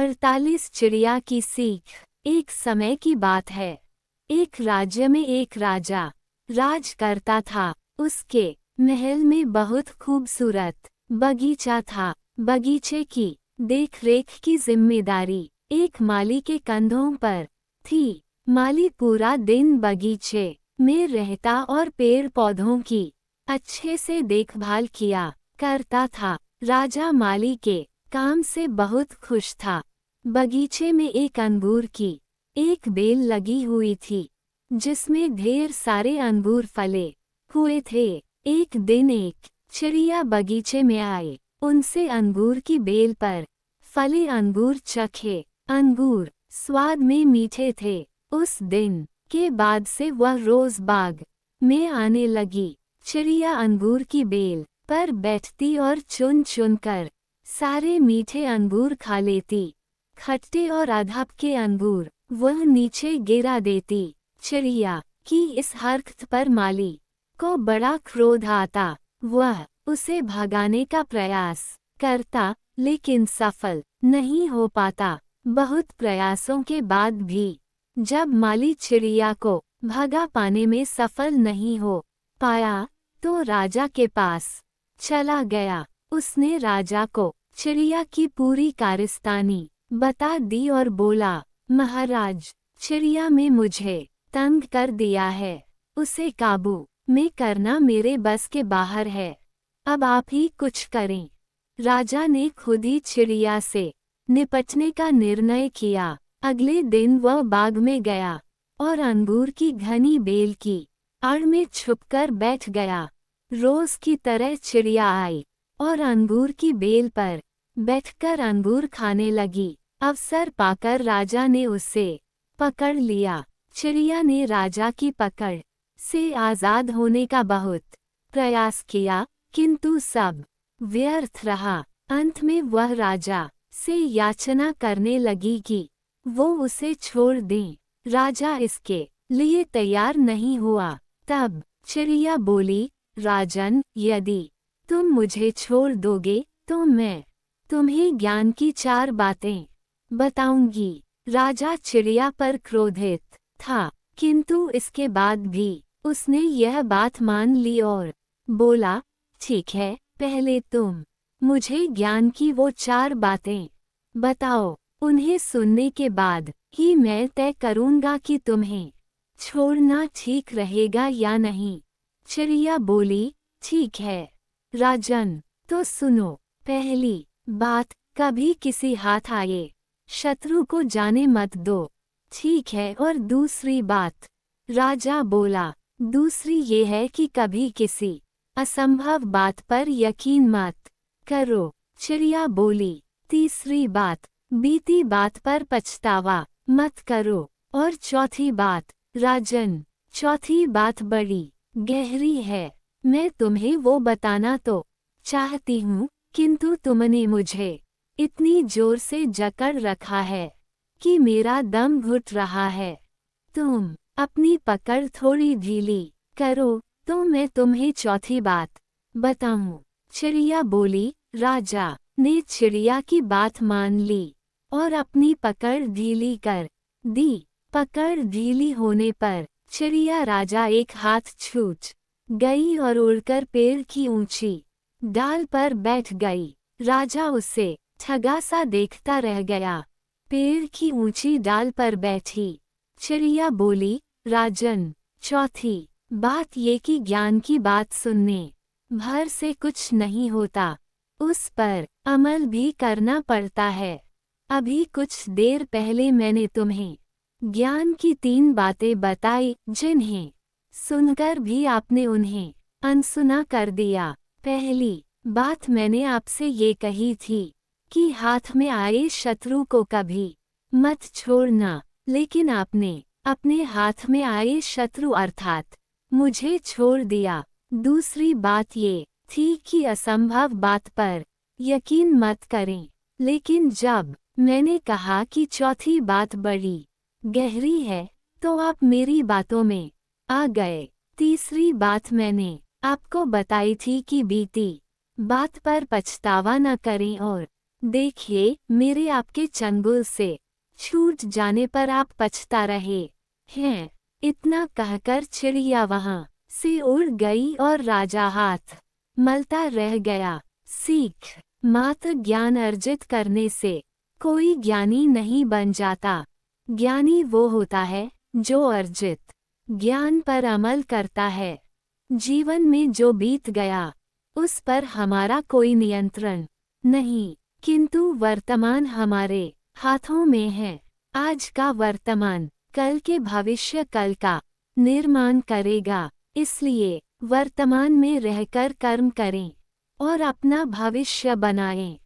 48 चिड़िया की सीख। एक समय की बात है। एक राज्य में एक राजा राज करता था। उसके महल में बहुत खूबसूरत बगीचा था। बगीचे की देखरेख की जिम्मेदारी एक माली के कंधों पर थी। माली पूरा दिन बगीचे में रहता और पेड़ पौधों की अच्छे से देखभाल किया करता था। राजा माली के काम से बहुत खुश था। बगीचे में एक अंगूर की एक बेल लगी हुई थी, जिसमें ढेर सारे अंगूर फले हुए थे। एक दिन एक चिड़िया बगीचे में आए। उनसे अंगूर की बेल पर फले अंगूर चखे। अंगूर स्वाद में मीठे थे। उस दिन के बाद से वह रोज बाग में आने लगी। चिड़िया अंगूर की बेल पर बैठती और चुन चुन कर सारे मीठे अंगूर खा लेती। खट्टे और अधप के अंगूर वह नीचे गिरा देती। चिड़िया की इस हरकत पर माली को बड़ा क्रोध आता। वह उसे भगाने का प्रयास करता, लेकिन सफल नहीं हो पाता। बहुत प्रयासों के बाद भी जब माली चिड़िया को भगा पाने में सफल नहीं हो पाया, तो राजा के पास चला गया। उसने राजा को चिड़िया की पूरी कारस्तानी बता दी और बोला, महाराज, चिड़िया में मुझे तंग कर दिया है। उसे काबू में करना मेरे बस के बाहर है। अब आप ही कुछ करें। राजा ने खुद ही चिड़िया से निपटने का निर्णय किया। अगले दिन वह बाग में गया और अंगूर की घनी बेल की आड़ में छुपकर बैठ गया। रोज की तरह चिड़िया आई और अंगूर की बेल पर बैठकर अंगूर खाने लगी। अवसर पाकर राजा ने उसे पकड़ लिया। चिड़िया ने राजा की पकड़ से आजाद होने का बहुत प्रयास किया, किंतु सब व्यर्थ रहा। अंत में वह राजा से याचना करने लगी कि वो उसे छोड़ दे। राजा इसके लिए तैयार नहीं हुआ। तब चिड़िया बोली, राजन, यदि तुम मुझे छोड़ दोगे तो मैं तुम्हें ज्ञान की 4 बातें बताऊंगी। राजा चिड़िया पर क्रोधित था, किंतु इसके बाद भी उसने यह बात मान ली और बोला, ठीक है, पहले तुम मुझे ज्ञान की वो 4 बातें बताओ। उन्हें सुनने के बाद ही मैं तय करूंगा कि तुम्हें छोड़ना ठीक रहेगा या नहीं। चिड़िया बोली, ठीक है राजन, तो सुनो। पहली बात, कभी किसी हाथ आए शत्रु को जाने मत दो। ठीक है। और दूसरी बात, राजा बोला, दूसरी ये है कि कभी किसी असंभव बात पर यकीन मत करो। चिड़िया बोली, तीसरी बात, बीती बात पर पछतावा मत करो। और चौथी बात, राजन, चौथी बात बड़ी गहरी है। मैं तुम्हें वो बताना तो चाहती हूँ, किंतु तुमने मुझे इतनी जोर से जकड़ रखा है कि मेरा दम घुट रहा है। तुम अपनी पकड़ थोड़ी ढीली करो तो मैं तुम्हें चौथी बात बताऊं। चिड़िया बोली। राजा ने चिड़िया की बात मान ली और अपनी पकड़ ढीली कर दी। पकड़ ढीली होने पर चिड़िया राजा एक हाथ छूट गई और उड़कर पेड़ की ऊंची डाल पर बैठ गई। राजा उसे ठगा सा देखता रह गया। पेड़ की ऊंची डाल पर बैठी चिड़िया बोली, राजन, चौथी बात ये कि ज्ञान की बात सुनने भर से कुछ नहीं होता, उस पर अमल भी करना पड़ता है। अभी कुछ देर पहले मैंने तुम्हें ज्ञान की 3 बातें बताई, जिन्हें सुनकर भी आपने उन्हें अनसुना कर दिया। पहली बात मैंने आपसे ये कही थी कि हाथ में आए शत्रु को कभी मत छोड़ना, लेकिन आपने अपने हाथ में आए शत्रु अर्थात मुझे छोड़ दिया। दूसरी बात ये थी कि असंभव बात पर यकीन मत करें, लेकिन जब मैंने कहा कि चौथी बात बड़ी गहरी है, तो आप मेरी बातों में आ गए। तीसरी बात मैंने आपको बताई थी कि बीती बात पर पछतावा न करें और देखिए, मेरे आपके चंगुल से छूट जाने पर आप पछता रहे हैं। इतना कहकर चिड़िया वहां से उड़ गई और राजा हाथ मलता रह गया। सीख, मात्र ज्ञान अर्जित करने से कोई ज्ञानी नहीं बन जाता। ज्ञानी वो होता है जो अर्जित ज्ञान पर अमल करता है। जीवन में जो बीत गया उस पर हमारा कोई नियंत्रण नहीं, किंतु वर्तमान हमारे हाथों में है। आज का वर्तमान कल के भविष्य कल का निर्माण करेगा। इसलिए वर्तमान में रहकर कर्म करें और अपना भविष्य बनाएं।